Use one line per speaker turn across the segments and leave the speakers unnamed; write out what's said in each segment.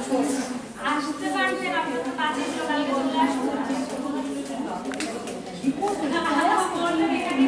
আসতে পারবেন আপনি তো কাজে সকাল বললে আসতে বললেন এখানে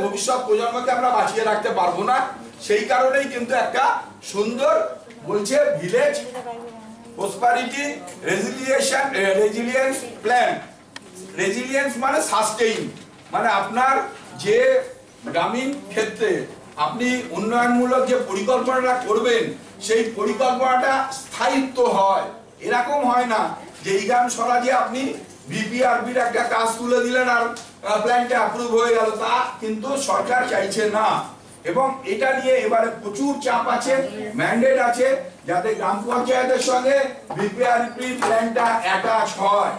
ভবিষ্যৎ প্রজন্মকে আমরা বাঁচিয়ে রাখতে পারবো না। সেই কারণেই কিন্তু একটা সুন্দর বলছে village prosperity resilience plan. Resilience মানে সাস্টেইন, মানে আপনার যে গ্রামীণ ক্ষেত্রে আপনি উন্নয়নমূলক যে পরিকল্পনাটা করবেন সেই পরিকল্পনাটা স্থায়িত্ব হয়। এরকম হয় না যে এই গ্রাম স্বরাজে আপনি বিপিআরবির একটা কাজ তুলে দিলেন আর প্ল্যানটা অ্যাপ্রুভ হয়ে গেল, তা কিন্তু সরকার চাইছে না। এবং এটা নিয়ে এবারে প্রচুর চাপ আছে, ম্যান্ডেট আছে যাতে গ্রাম পঞ্চায়েতের সঙ্গে বিপিআরবি প্ল্যানটা অ্যাটাচ হয়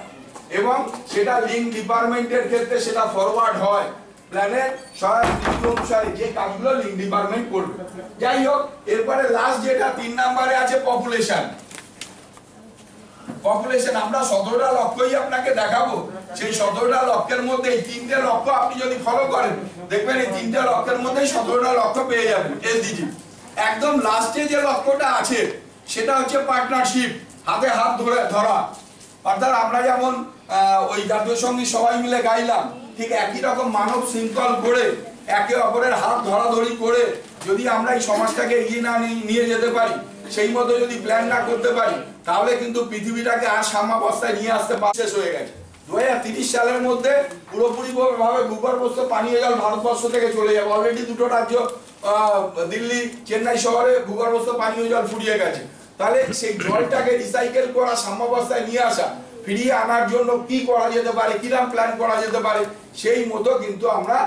এবং সেটা লিঙ্ক ডিপার্টমেন্টের ক্ষেত্রে সেটা ফরওয়ার্ড হয় প্ল্যানের সহায়তা অনুসারে যে কাজগুলো লিঙ্ক ডিপার্টমেন্ট করবে। যাই হোক, এরপরে লাস্ট যেটা 3 নম্বরে আছে পপুলেশন। আমরা 17টা লক্ষ্যই আপনাকে দেখাবো। সেই 17টা লক্ষ্যের মধ্যে এই 3টে লক্ষ্য আপনি যদি ফলো করেন দেখবেন এই 3টে লক্ষ্যের মধ্যেই 17টা লক্ষ্য পেয়ে যাবেন এসডিজি। একদম লাস্টে যে লক্ষ্যটা আছে সেটা হচ্ছে পার্টনারশিপ, হাতে হাত ধরা। অর্থাৎ আমরা যেমন ওই জাতীয় সঙ্গীত সবাই মিলে গাইলাম, ঠিক একই রকম মানব শৃঙ্খল করে একে অপরের হাত ধরাধরি করে যদি আমরা এই সমাজটাকে এগিয়ে না নিয়ে যেতে পারি, সেই মতো যদি প্ল্যান না করতে পারি, তাহলে কিন্তু পৃথিবীটাকে আর সাম্যাবস্থায় নিয়ে আসতে শেষ হয়ে গেছে। 2030 সালের মধ্যে পুরোপুরি ভাবে ভূগর্ভস্থ পানীয় জল ভারতবর্ষ থেকে চলে যাবে। অলরেডি 2টো রাজ্য দিল্লি, চেন্নাই শহরে ভূগর্ভস্থ পানীয় জল ফুরিয়ে গেছে। তাহলে সেই জলটাকে রিসাইকেল করা, সাম্যাবস্থায় নিয়ে আসা, ফিরিয়ে আনার জন্য কি করা যেতে পারে, কিরকম প্ল্যান করা যেতে পারে, সেই মতো কিন্তু আমরা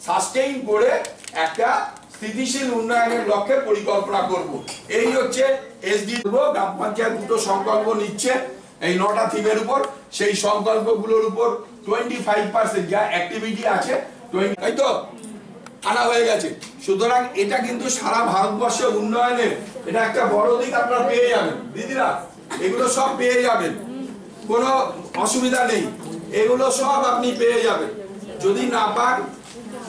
সাস্টেইন করে একটা স্থিতিশীল উন্নয়নের লক্ষ্যে পরিকল্পনা করব। এই হচ্ছে এসডি। গ্রাম পঞ্চায়েত 2টো সংকল্প নিচ্ছে এই 9টা থিমের উপর। সেই সংকল্পগুলোর উপর 25% যা অ্যাক্টিভিটি আছে তাই তো আনা হয়ে গেছে। সুতরাং এটা কিন্তু সারা ভারতবর্ষের উন্নয়নের এটা একটা বড় দিক আপনারা পেয়ে যাবেন। দিদিরা এগুলো সব পেয়ে যাবেন, কোনো অসুবিধা নেই, এগুলো সব আপনি পেয়ে যাবেন। যদি না পান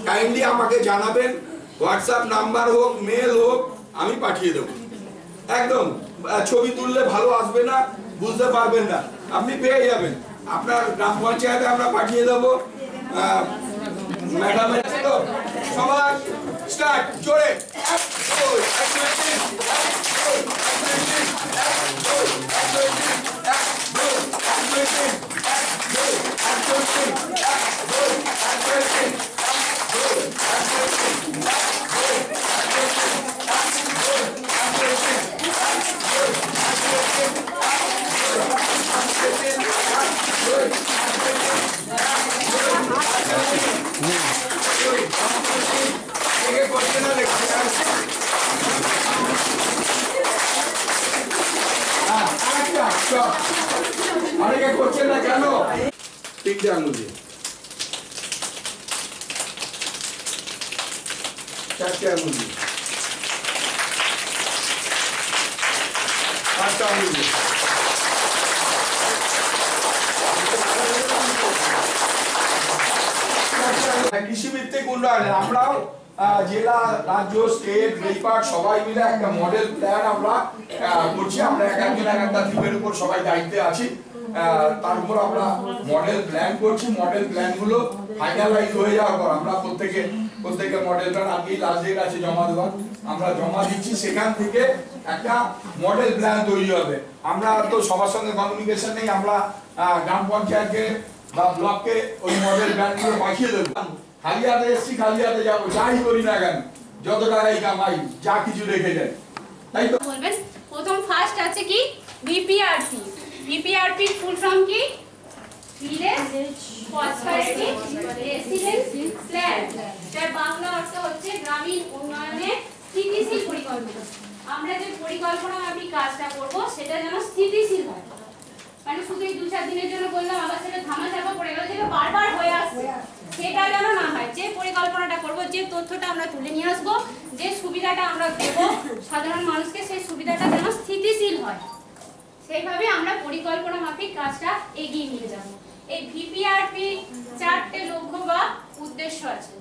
কাইন্ডলি আমাকে জানাবেন, হোয়াটসঅ্যাপ নাম্বার হোক, মেল হোক, আমি পাঠিয়ে দেবো। একদম ছবি তুললে ভালো আসবে না, বুঝতে পারবেন না, আপনি পেয়ে যাবেন। আপনার গ্রাম পঞ্চায়েতে আমরা পাঠিয়ে দেবো। ম্যাডাম তো সবাই স্টার্ট জোরে। অনেকে করছেন না কেন? তিনটে আঙুল দিয়ে, চারটে আঙুল দিয়ে, পাঁচটা আঙুল দিয়ে। কৃষিভিত্তিক উন্নয়নে আমরাও জেলা, রাজ্য, স্টেট, বিভাগ সবাই মিলে একটা মডেল প্ল্যান আমরা করছি। আমরা এক একটা থিমের উপর সবাই দায়িত্বে আছি, তার উপর আমরা মডেল প্ল্যান করছি। মডেল প্ল্যান গুলো ফাইনালাইজ হয়ে যাওয়ার পর আমরা প্রত্যেকে মডেল প্ল্যান আজকেই লাস্ট ডেট আছে জমা দেওয়ার, আমরা জমা দিচ্ছি। সেখান থেকে একটা মডেল প্ল্যান তৈরি হবে। আমরা তো সবার সঙ্গে কমিউনিকেশন নেই, আমরা গ্রাম পঞ্চায়েতকে বা ব্লককে ওই মডেল প্ল্যানগুলো পাঠিয়ে দেবো। খালি হাতে এসছি, খালি হাতে যাবো, যাই করি না কেন, যত টাকাই কামাই, যা কিছু রেখে যায়, তাই তো
বলবেন। প্রথম ফার্স্ট আছে কি ভিপিআরপি। ভিপিআরপি ফুল ফর্ম কি? Village prosperity residence plan. যার বাংলা অর্থ হচ্ছে গ্রামীণ উন্নয়নের স্থিতিশীল পরিকল্পনা। আমরা যে পরিকল্পনা আমি কাজটা করব সেটা যেন স্থিতিশীল হয়, মানে শুধু এই 2-4 দিনের জন্য বললাম আবার সেটা ধামাচাপা পড়ে গেল, যেটা বারবার হয়ে আসছে, সেটা যেন না হয়। যে পরিকল্পনাটা করব, যে তথ্যটা আমরা তুলে নিয়ে আসবো, যে সুবিধাটা আমরা দেব সাধারণ মানুষকে, সেই সুবিধাটা যেন স্থিতিশীল হয়, সেইভাবে আমরা পরিকল্পনা মাফিক কাজটা এগিয়ে নিয়ে যাব। এই ভিপিআরপি 4টে লক্ষ্য বা উদ্দেশ্য আছে।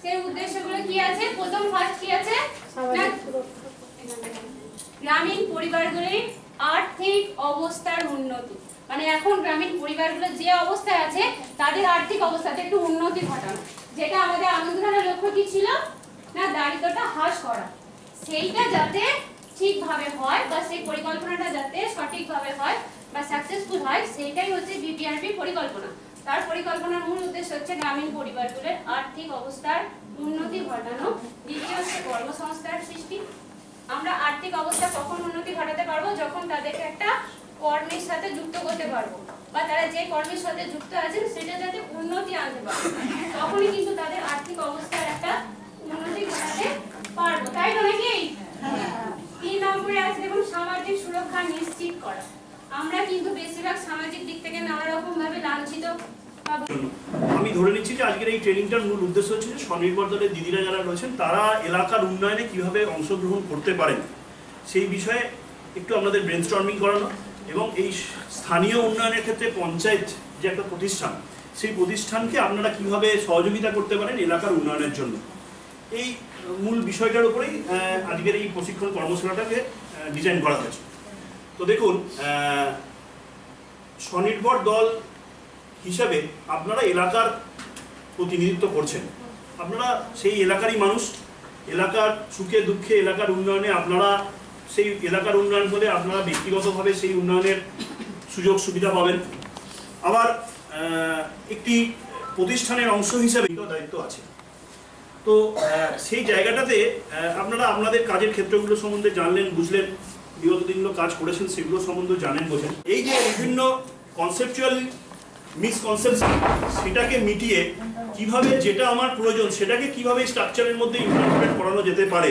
সেই উদ্দেশ্যগুলো কি আছে? প্রথম ফার্স্ট কি আছে না, গ্রামীণ পরিবারগুলির আর্থিক অবস্থার উন্নতি। মানে এখন গ্রামীণ পরিবারগুলো যে অবস্থায় আছে তাদের আর্থিক অবস্থাতে একটু উন্নতি ঘটানো, যেটা আমাদের আনন্দঘনের লক্ষ্য কি ছিল না, দারিদ্রতা হ্রাস করা। সেইটা যাতে ঠিকভাবে হয় বা সেই পরিকল্পনাটা যাতে সঠিকভাবে হয় বা সাকসেসফুল হয়, সেইটাই হচ্ছে ভিপিআরপি পরিকল্পনা। তার পরিকল্পনার মূল উদ্দেশ্য হচ্ছে গ্রামীণ পরিবারগুলোর আর্থিক অবস্থার উন্নতি ঘটানো। দ্বিতীয় হচ্ছে কর্মসংস্থান সৃষ্টি। আমরা আর্থিক অবস্থা কখন উন্নতি ঘটাতে পারবো? যখন তাদেরকে একটা কর্মের সাথে যুক্ত করতে পারবো, বা তারা যে কর্মের সাথে যুক্ত আছেন সেটা যাতে উন্নতি আনতে পারবে, তখনই কিন্তু তাদের আর্থিক অবস্থার একটা উন্নতি ঘটাতে পারবো, তাই তো নাকি? 3 নম্বরে আছে দেখুন সামাজিক সুরক্ষা নিশ্চিত করা। আমরা কিন্তু বেশিরভাগ সামাজিক দিক থেকে নানা রকম ভাবে লাঞ্ছিত।
আমি ধরে নিচ্ছি যে আজকের এই ট্রেনিংটার মূল উদ্দেশ্য হচ্ছে যে স্বনির্ভর দলের দিদিরা যারা রয়েছেন তারা এলাকার উন্নয়নে কিভাবে অংশগ্রহণ করতে পারেন সেই বিষয়ে একটু আপনাদের ব্রেনস্টর্মিং করানো, এবং এই স্থানীয় উন্নয়নের ক্ষেত্রে পঞ্চায়েত যে একটা প্রতিষ্ঠান, সেই প্রতিষ্ঠানকে আপনারা কিভাবে সহযোগিতা করতে পারেন এলাকার উন্নয়নের জন্য, এই মূল বিষয়টার উপরেই আজকের এই প্রশিক্ষণ কর্মশালাটাকে ডিজাইন করা হয়েছে। তো দেখুন, স্বনির্ভর দল হিসাবে আপনারা এলাকার প্রতিনিধিত্ব করছেন, আপনারা সেই এলাকারই মানুষ, এলাকার সুখে দুঃখে এলাকার উন্নয়নে আপনারা সেই এলাকার উন্নয়ন হলে আপনারা ব্যক্তিগতভাবে সেই উন্নয়নের সুযোগ সুবিধা পাবেন। আবার একটি প্রতিষ্ঠানের অংশ হিসেবে দায়িত্ব আছে। তো সেই জায়গাটাতে আপনারা আপনাদের কাজের ক্ষেত্রগুলো সম্বন্ধে জানলেন, বুঝলেন, বিগত দিনগুলো কাজ করেছেন সেগুলো সম্বন্ধে জানেন, বোঝেন। এই যে বিভিন্ন কনসেপচুয়াল মিসকনসেপশন, সেটাকে মিটিয়ে কিভাবে যেটা আমার প্রয়োজন সেটাকে কিভাবে স্ট্রাকচারের মধ্যে ইমপ্লিমেন্ট করানো যেতে পারে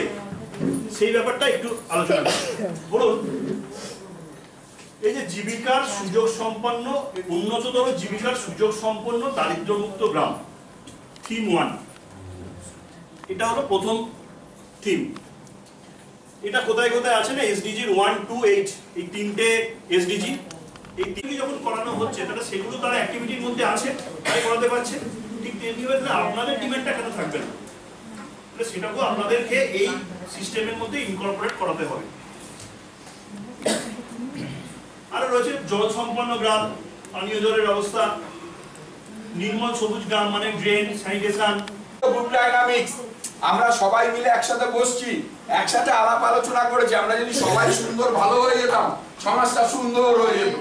সেই ব্যাপারটা একটু আলোচনা করি। বলুন, এই যে জীবিকার সুযোগ সম্পন্ন, উন্নততর জীবিকার সুযোগ সম্পন্ন দারিদ্র্যমুক্ত গ্রাম, থিম 1, এটা হলো প্রথম থিম। এটা কোথায় কোথায় আছে না, এসডিজির 1, 2, 8, এই 3টে এসডিজি, এই 3টি যখন করানো হচ্ছে তাহলে সেগুলো তারা অ্যাক্টিভিটির মধ্যে আছে, তাই করাতে পারছে। ঠিক তেমনি হয়ে আপনাদের ডিমান্ডটা কেন থাকবে না, সেটাকেও আপনাদেরকে এই সিস্টেমের মধ্যে ইনকর্পোরেট করাতে হবে। আর রয়েছে জল সম্পন্ন গ্রাম, পানীয় জলের ব্যবস্থা, নির্মল সবুজ গ্রাম মানে ড্রেন, স্যানিটেশন,
গ্রুপ ডায়নামিক্স। আমরা সবাই মিলে একসাথে বসছি, একসাথে আলাপ আলোচনা করেছি। আমরা যদি সবাই সুন্দর ভালো হয়ে যেতাম, সমাজটা সুন্দর হয়ে যেত।